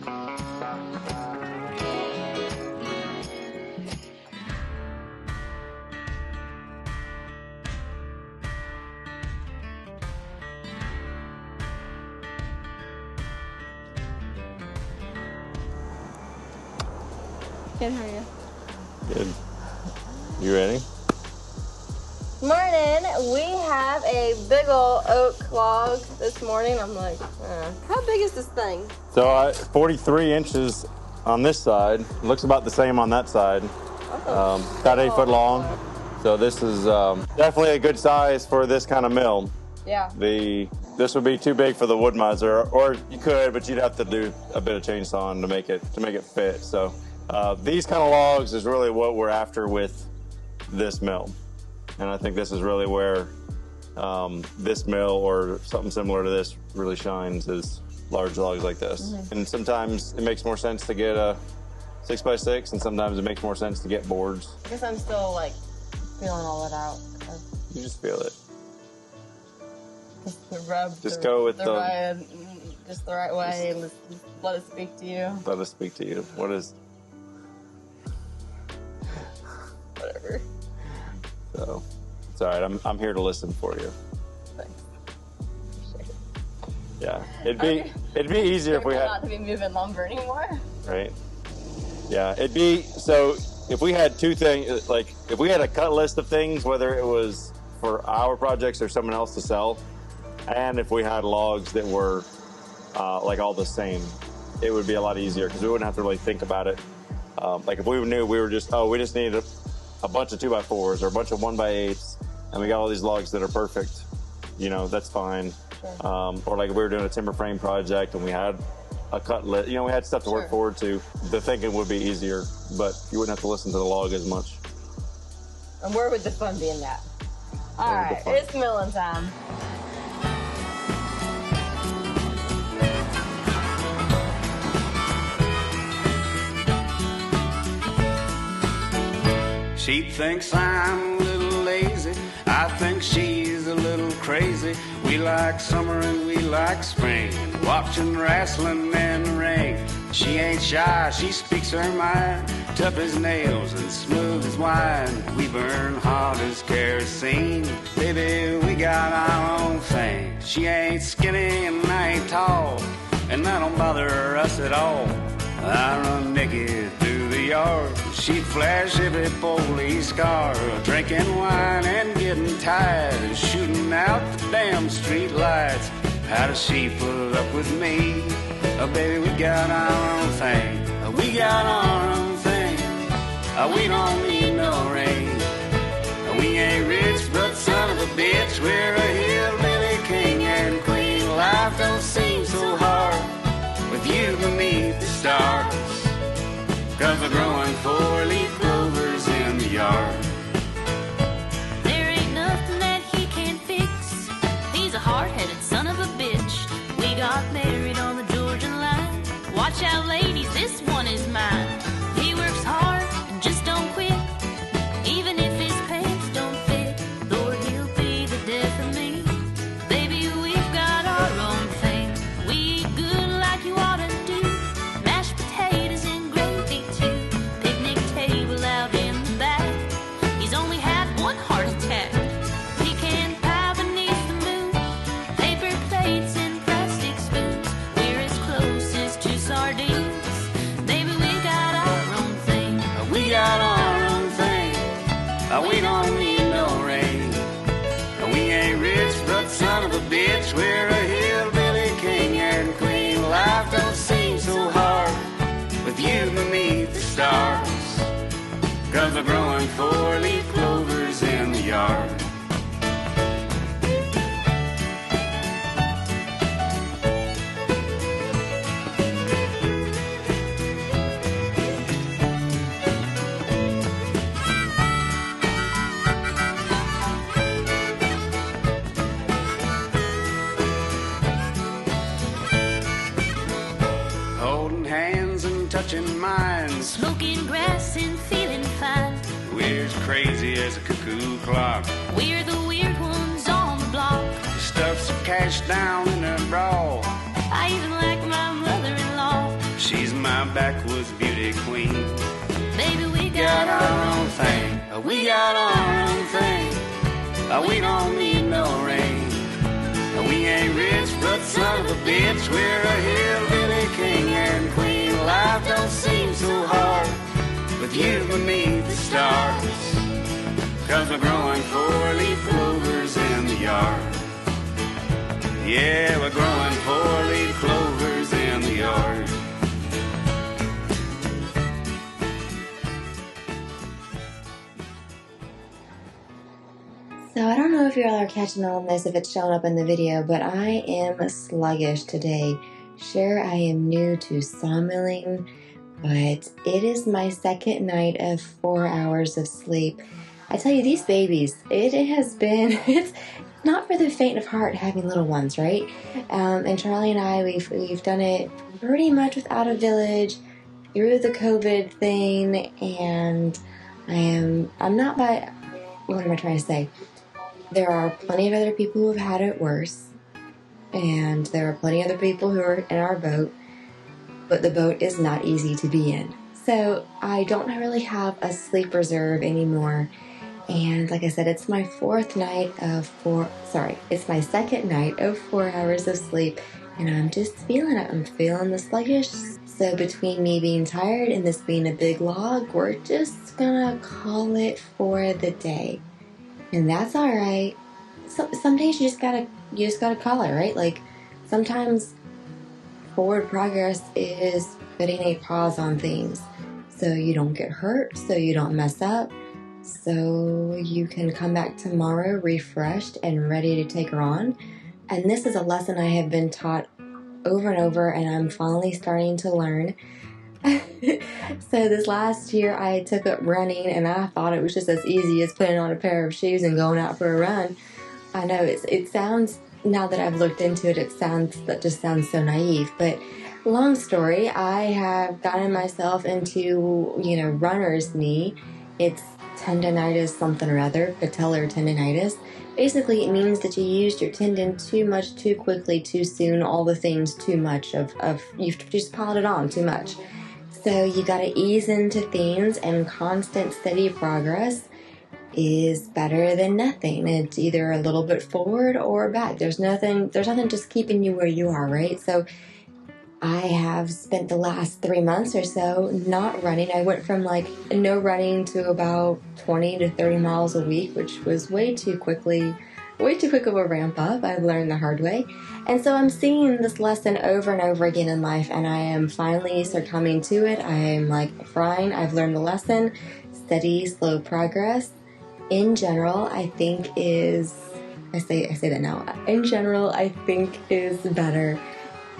Good, how are you? Good. You ready? Morning. We have a big ol' oak log this morning. I'm like, how big is this thing? So 43 inches on this side. Looks about the same on that side. About 8 foot long. So this is definitely a good size for this kind of mill. Yeah. This would be too big for the Wood-Mizer, or you could, but you'd have to do a bit of chainsawing to make it fit. So these kind of logs is really what we're after with this mill. And I think this is really where this mill or something similar to this really shines, is large logs like this. Mm-hmm. And sometimes it makes more sense to get a 6x6, and sometimes it makes more sense to get boards. I guess I'm still like feeling all it out. You just feel it. Just rub. Just go with just the right way, and let it speak to you. Let it speak to you. Whatever. So, it's all right. I'm here to listen for you. Thanks. Appreciate it. Yeah, it'd be easier if we had not to be moving lumber anymore. Right. Yeah, it'd be so if we had two things, like if we had a cut list of things, whether it was for our projects or someone else to sell, and if we had logs that were like all the same, it would be a lot easier because we wouldn't have to really think about it. Like if we knew we just needed a bunch of 2x4s or a bunch of 1x8s, and we got all these logs that are perfect, that's fine. Sure. Or like if we were doing a timber frame project and we had a cut list, we had stuff to work forward to. The thinking would be easier, but you wouldn't have to listen to the log as much. And where would the fun be in that? All right, it's milling time. She thinks I'm a little lazy, I think she's a little crazy. We like summer and we like spring, watching wrestling in the ring. She ain't shy, she speaks her mind, tough as nails and smooth as wine. We burn hot as kerosene, baby, we got our own thing. She ain't skinny and I ain't tall, and that don't bother us at all. I run naked through the yard, she'd flash every police car, drinking wine and getting tired, and shooting out the damn street lights. How does she put up with me? Oh, baby, we got our own thing. We got our own thing. We don't need no rain. We ain't rich, but son of a bitch, we're a hillbilly king and queen. Life don't seem so hard with you beneath the stars, 'cause we're growing 4-leaf clovers in the yard. There ain't nothing that he can't fix. He's a hard-headed son of a bitch. We got married on the Georgian line. Watch out, ladies, this one is mine. He works hard and just don't quit, even if his pants don't fit. Lord, he'll be the death of me. Baby, we've got our own thing. We eat good like you ought to do. Mashed potatoes and gravy too. Picnic table out in the back. He's only had one heart attack. Pecan pie beneath the moon. Paper plates and plastic spoons. We're as close as two sardines. Baby, we got our own thing. We got our own thing. We don't need no rain. We ain't rich, but son of a bitch, we're a hillbilly king and queen. Life don't seem so hard with you beneath the stars, 'cause we're growing 4-leaf clovers in the yard. Holding hands and touching minds, Smoking grass and feeling fine. we're as crazy as a cuckoo clock. We're the weird ones on the block. Stuffs her cash down in her bra. I even like my mother-in-law. She my backwoods beauty queen. Baby, we Got got our own thing, we got our own thing. We don't need no rain. We ain't rich, but son of a bitch, we're a hillbilly king and queen. Life don't seem so hard with you beneath the stars, 'cause we're growing 4-leaf clovers in the yard. Yeah, we're growing 4-leaf clovers in the yard. So I don't know if you all are catching on this, if it's showing up in the video, but I am sluggish today. Sure, I am new to sawmilling, but it is my second night of 4 hours of sleep. I tell you, these babies, it has been, it's not for the faint of heart having little ones, right? And Charlie and I, we've done it pretty much without a village through the COVID thing, and I'm not by, what am I trying to say? There are plenty of other people who have had it worse, and there are plenty of other people who are in our boat, but the boat is not easy to be in. So I don't really have a sleep reserve anymore, and like I said, it's my it's my second night of 4 hours of sleep, and I'm just feeling it. I'm feeling the sluggish. So between me being tired and this being a big log, we're just gonna call it for the day. And that's all right. Some days you just gotta call it, right? Like, sometimes forward progress is putting a pause on things so you don't get hurt, so you don't mess up, so you can come back tomorrow refreshed and ready to take her on. And this is a lesson I have been taught over and over, and I'm finally starting to learn. So this last year I took up running, and I thought it was just as easy as putting on a pair of shoes and going out for a run. I know it sounds, now that I've looked into it, that just sounds so naive, but long story, I have gotten myself into, runner's knee. It's tendonitis something or other, patellar tendonitis. Basically, it means that you used your tendon too much, too quickly, too soon, all the things too much you've just piled it on too much. So you gotta ease into things, and constant, steady progress is better than nothing. It's either a little bit forward or back. There's nothing just keeping you where you are, right? So I have spent the last 3 months or so not running. I went from no running to about 20 to 30 miles a week, which was way too quick of a ramp up. I've learned the hard way. And so I'm seeing this lesson over and over again in life, and I am finally succumbing to it. I am fine. I've learned the lesson. Steady, slow progress. In general, I think I say that now. In general, I think is better.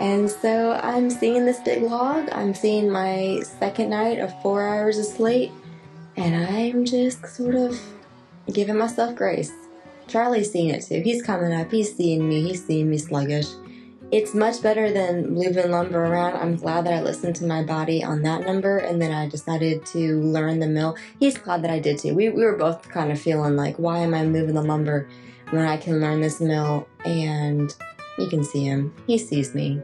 And so I'm seeing this big log. I'm seeing my second night of 4 hours of sleep, and I'm just sort of giving myself grace. Charlie's seeing it too. He's coming up. He's seeing me sluggish. It's much better than moving lumber around. I'm glad that I listened to my body on that number, and then I decided to learn the mill. He's glad that I did too. We were both kind of feeling like, why am I moving the lumber when I can learn this mill? And you can see him. He sees me.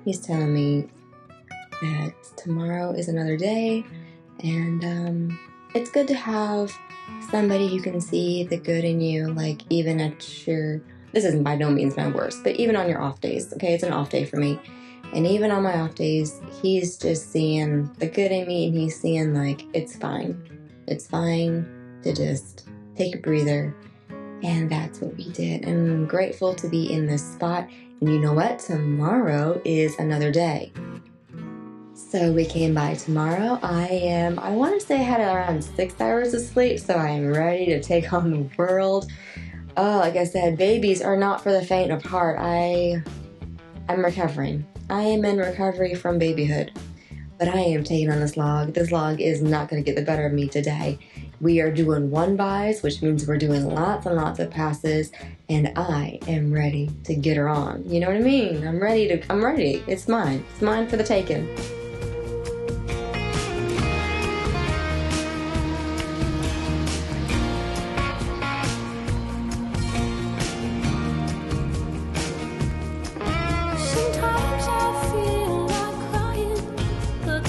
He's telling me that tomorrow is another day, and it's good to have somebody who can see the good in you, even at this isn't by no means my worst, but even on your off days, okay? It's an off day for me. And even on my off days, he's just seeing the good in me, and he's seeing, it's fine. It's fine to just take a breather. And that's what we did. And I'm grateful to be in this spot. And you know what? Tomorrow is another day. So we came by tomorrow. I want to say I had around 6 hours of sleep, so I am ready to take on the world. Oh, like I said, babies are not for the faint of heart. I'm recovering. I am in recovery from babyhood. But I am taking on this log. This log is not going to get the better of me today. We are doing 1-bys, which means we're doing lots and lots of passes, and I am ready to get her on. You know what I mean? I'm ready. It's mine. It's mine for the taking. Sometimes I feel like crying, but